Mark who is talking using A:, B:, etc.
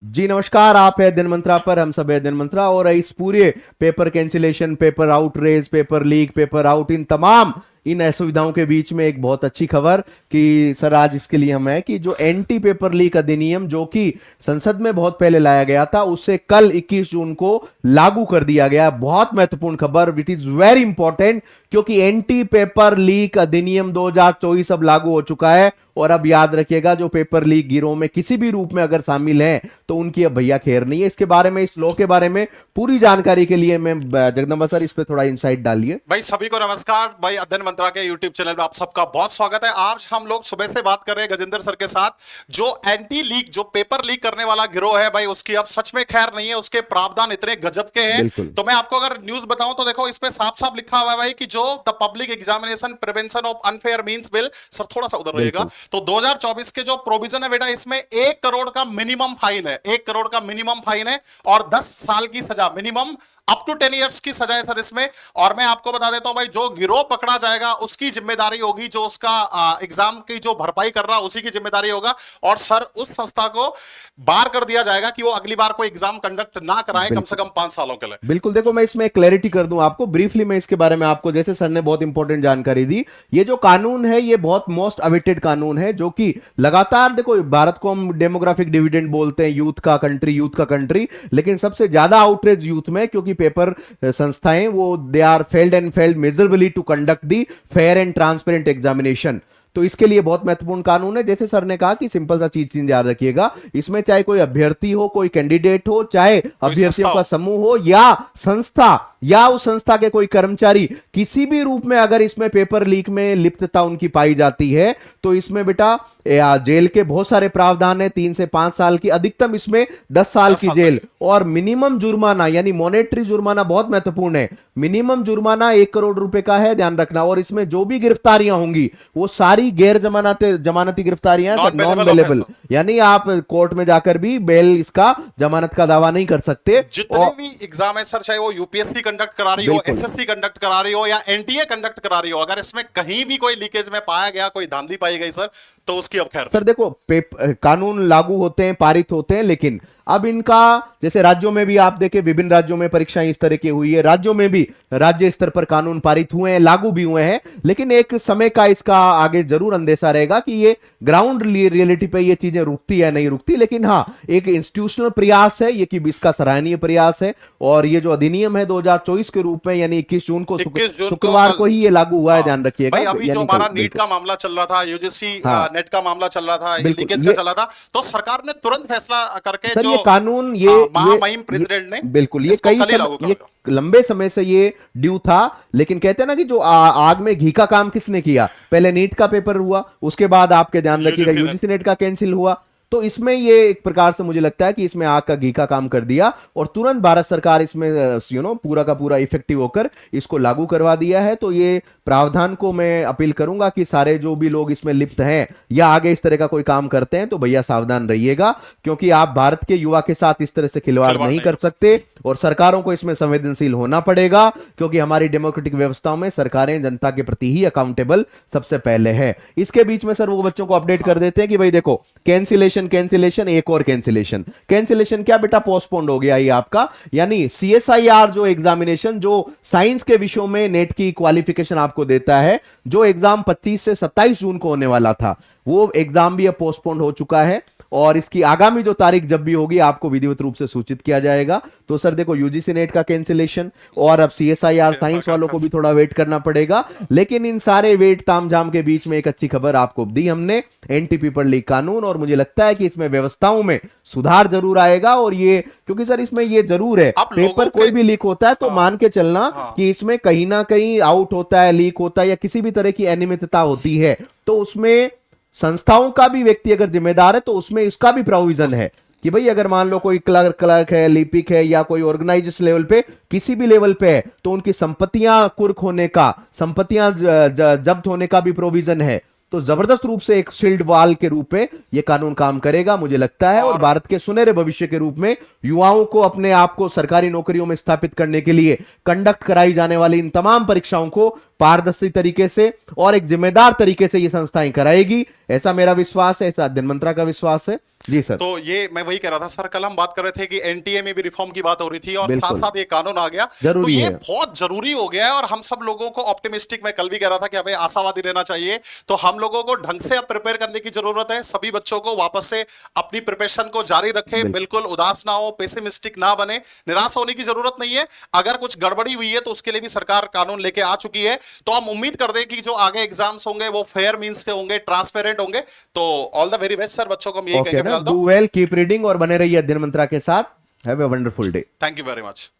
A: जी नमस्कार। आप है दिन मंत्रा पर, हम सब है दिन मंत्रा। और इस पूरे paper cancellation, paper outrage, paper leak, paper out, इन तमाम इन असुविधाओं के बीच में एक बहुत अच्छी खबर कि सर आज इसके लिए हम है कि जो एंटी पेपर लीक अधिनियम जो कि संसद में बहुत पहले लाया गया था, उसे कल 21 जून को लागू कर दिया गया। बहुत महत्वपूर्ण खबर, इट इज वेरी इंपॉर्टेंट, क्योंकि एंटी पेपर लीक अधिनियम 2024 अब लागू हो चुका है। और अब याद रखिएगा, जो पेपर लीक गिरोह में किसी भी रूप में अगर शामिल हैं तो उनकी अब भैया खैर नहीं है। इसके बारे में, इस लॉ के बारे में पूरी जानकारी के लिए मैं जगदम्बा सर, इस पे थोड़ा इंसाइट डालिए।
B: भाई सभी को नमस्कार। भाई अध्ययन मंत्रा के यूट्यूब चैनल में आप सबका बहुत स्वागत है। आज हम लोग सुबह से बात कर रहे हैं गजेंद्र सर के साथ। जो एंटी लीक, जो पेपर लीक करने वाला गिरोह है भाई, उसकी अब सच में खैर नहीं है। उसके प्रावधान इतने गजब के हैं।
A: बिल्कुल
B: तो मैं आपको अगर न्यूज बताऊं तो देखो, इसमें साफ साफ लिखा हुआ है भाई कि जो the public examination prevention of unfair means bill, sir थोड़ा सा उधर रहिएगा,
A: बिल्कुल
B: तो 2024 के जो प्रोविजन है बेटा, इसमें 1 करोड़ का मिनिमम फाइन है। 1 करोड़ का मिनिमम फाइन है और 10 साल की सजा, मिनिमम अप टू 10 इयर्स की सजा है सर इसमें। और मैं आपको बता देता हूं भाई, जो गिरोह पकड़ा जाएगा उसकी जिम्मेदारी होगी, जो उसका एग्जाम की जो भरपाई कर रहा है उसी की जिम्मेदारी होगा। और सर उस संस्था को बार कर दिया जाएगा कि वो अगली बार कोई एग्जाम कंडक्ट ना कराए, कम से
A: बिल्कुल
B: कम 5 सालों के लिए।
A: बिल्कुल। देखो, मैं इसमें क्लैरिटी कर दूं आपको ब्रीफली। मैं इसके बारे में आपको, जैसे सर ने बहुत इंपॉर्टेंट जानकारी दी, ये जो कानून है ये बहुत मोस्ट अवेटेड कानून है, जो कि लगातार, देखो भारत को हम डेमोग्राफिक डिविडेंड बोलते हैं, यूथ का कंट्री, यूथ का कंट्री, लेकिन सबसे ज्यादा आउटरीच यूथ में, क्योंकि पेपर संस्थाएं वो they are failed and failed miserably to conduct the fair and transparent examination. तो इसके लिए बहुत महत्वपूर्ण कानून है। जैसे सर ने कहा कि सिंपल सा चीज याद रखिएगा, इसमें चाहे कोई अभ्यर्थी हो, कोई कैंडिडेट हो, चाहे अभ्यर्थियों का समूह हो या संस्था या उस संस्था के कोई कर्मचारी, किसी भी रूप में अगर इसमें पेपर लीक में लिप्तता उनकी पाई जाती है तो इसमें बेटा जेल के बहुत सारे प्रावधान है। 3 से 5 साल की, अधिकतम इसमें 10 साल की जेल, और मिनिमम जुर्माना यानी मॉनेटरी जुर्माना बहुत महत्वपूर्ण है। मिनिमम जुर्माना 1 करोड़ रुपए का है, ध्यान रखना। और इसमें जो भी गिरफ्तारियां होंगी वो सारी गैर जमानती गिरफ्तारियां, नॉन बेलेबल, यानी आप कोर्ट में जाकर भी बेल, इसका जमानत का दावा नहीं कर सकते।
B: जितने भी एग्जाम है सर, चाहे वो यूपीएससी कंडक्ट करा रही हो, एसएससी कंडक्ट करा रही हो या एनटीए कंडक्ट करा रही हो, अगर इसमें कहीं भी कोई लीकेज में पाया गया, कोई धांधली पाई गई सर, तो उसकी अब खैर
A: सर देखो, कानून लागू होते हैं, पारित होते हैं, लेकिन अब इनका, जैसे राज्यों में भी आप देखें, विभिन्न राज्यों में परीक्षाएं इस तरह की हुई है, राज्यों में भी राज्य स्तर पर कानून पारित हुए हैं, लागू भी हुए हैं, लेकिन एक समय का इसका आगे जरूर अंदेशा रहेगा कि ये ग्राउंड रियलिटी पे ये चीजें रुकती है नहीं रुकती। लेकिन हाँ, एक इंस्टीट्यूशनल प्रयास है ये, कि इसका सराहनीय प्रयास है। और ये जो अधिनियम है 2024 के रूप में, यानी 21 जून को, शुक्रवार को ही ये लागू हुआ है, ध्यान रखिएगा।
B: भाई अभी जो हमारा नीट का मामला चल रहा था, यूजीसी नेट का मामला चल रहा था, लीकेज का चला था, तो सरकार ने तुरंत फैसला करके
A: सर
B: जो
A: ये कानून,
B: महामहिम प्रेसिडेंट ने,
A: बिल्कुल, ये कई ये लंबे समय से ये ड्यू था। लेकिन कहते हैं ना कि जो आग में घी का काम किसने किया, पहले नीट का पेपर हुआ, उसके बाद आपके ध्यान रखिएगा यूजीसी नेट का कैंसिल हुआ। तो इसमें ये एक प्रकार से मुझे लगता है कि इसमें आग का घी का काम कर दिया, और तुरंत भारत सरकार इसमें पूरा का पूरा इफेक्टिव होकर इसको लागू करवा दिया है। तो ये प्रावधान को मैं अपील करूंगा कि सारे जो भी लोग इसमें लिप्त हैं या आगे इस तरह का कोई काम करते हैं, तो भैया सावधान रहिएगा, क्योंकि आप भारत के युवा के साथ इस तरह से खिलवाड़ नहीं कर सकते। और सरकारों को इसमें संवेदनशील होना पड़ेगा, क्योंकि हमारी डेमोक्रेटिक व्यवस्थाओं में सरकारें जनता के प्रति ही अकाउंटेबल सबसे पहले है। इसके बीच में सर वो बच्चों को अपडेट कर देते हैं कि भाई देखो, कैंसिलेशन, एक और कैंसिलेशन क्या बेटा, पोस्टपोन्ड हो गया ये आपका, यानी सीएसआईआर जो एग्जामिनेशन, जो साइंस के विषयों में नेट की क्वालिफिकेशन आपको देता है, जो एग्जाम 25 से 27 जून को होने वाला था, वो एग्जाम भी अब पोस्टपोन्ड हो चुका है। और इसकी आगामी जो तारीख जब भी होगी आपको विधिवत रूप से सूचित किया जाएगा। तो सर देखो, यूजीसी नेट का कैंसिलेशन, और अब सीएसआईआर साइंस वालों को भी थोड़ा वेट करना पड़ेगा। लेकिन इन सारे वेट तामझाम के बीच में एक अच्छी खबर आपको दी हमने, एंटी पेपर लीक कानून, और मुझे लगता है कि इसमें व्यवस्थाओं में सुधार जरूर आएगा। और ये, क्योंकि सर इसमें ये जरूर है, पेपर कोई भी लीक होता है तो मान के चलना कि इसमें कहीं ना कहीं आउट होता है, लीक होता है, या किसी भी तरह की अनियमितता होती है, तो उसमें संस्थाओं का भी व्यक्ति अगर जिम्मेदार है, तो उसमें इसका भी प्रोविजन है कि भाई अगर मान लो कोई क्लर्क है, लिपिक है, या कोई ऑर्गेनाइजेशन लेवल पे, किसी भी लेवल पे है, तो उनकी संपत्तियां कुर्क होने का, संपत्तियां जब्त होने का भी प्रोविजन है। तो जबरदस्त रूप से एक शील्ड वाल के रूप में यह कानून काम करेगा मुझे लगता है। और भारत के सुनहरे भविष्य के रूप में युवाओं को अपने आप को सरकारी नौकरियों में स्थापित करने के लिए कंडक्ट कराई जाने वाली इन तमाम परीक्षाओं को पारदर्शी तरीके से और एक जिम्मेदार तरीके से ये संस्थाएं कराएगी, ऐसा मेरा विश्वास है, ऐसा दिन मंत्रा का विश्वास है। जी सर।
B: तो ये मैं वही कह रहा था सर, कल हम बात कर रहे थे कि एनटीए में भी रिफॉर्म की बात हो रही थी और साथ
A: बिल्कुल।
B: साथ ये कानून आ गया, तो
A: जरूरी
B: ये
A: है।
B: बहुत जरूरी हो गया है। और हम सब लोगों को ऑप्टिमिस्टिक, मैं कल भी कह रहा था कि हमें आशावादी रहना चाहिए। तो हम लोगों को ढंग से अब प्रिपेयर करने की जरूरत है। सभी बच्चों को वापस से अपनी प्रिपरेशन को जारी रखें, बिल्कुल उदास ना हो, पेसिमिस्टिक ना बने, निराश होने की जरूरत नहीं है। अगर कुछ गड़बड़ी हुई है तो उसके लिए भी सरकार कानून लेके आ चुकी है। तो हम उम्मीद कर दें कि जो आगे एग्जाम्स होंगे वो फेयर मींस के होंगे, ट्रांसपेरेंट होंगे। तो all the very best sir, बच्चों को हम यही
A: ओके
B: कहेंगे
A: ना,
B: फिलहाल
A: डू
B: तो।
A: वेल, कीप रीडिंग और बने रहिए अध्ययन मंत्रा के साथ। Have a wonderful day.
B: Thank you very much.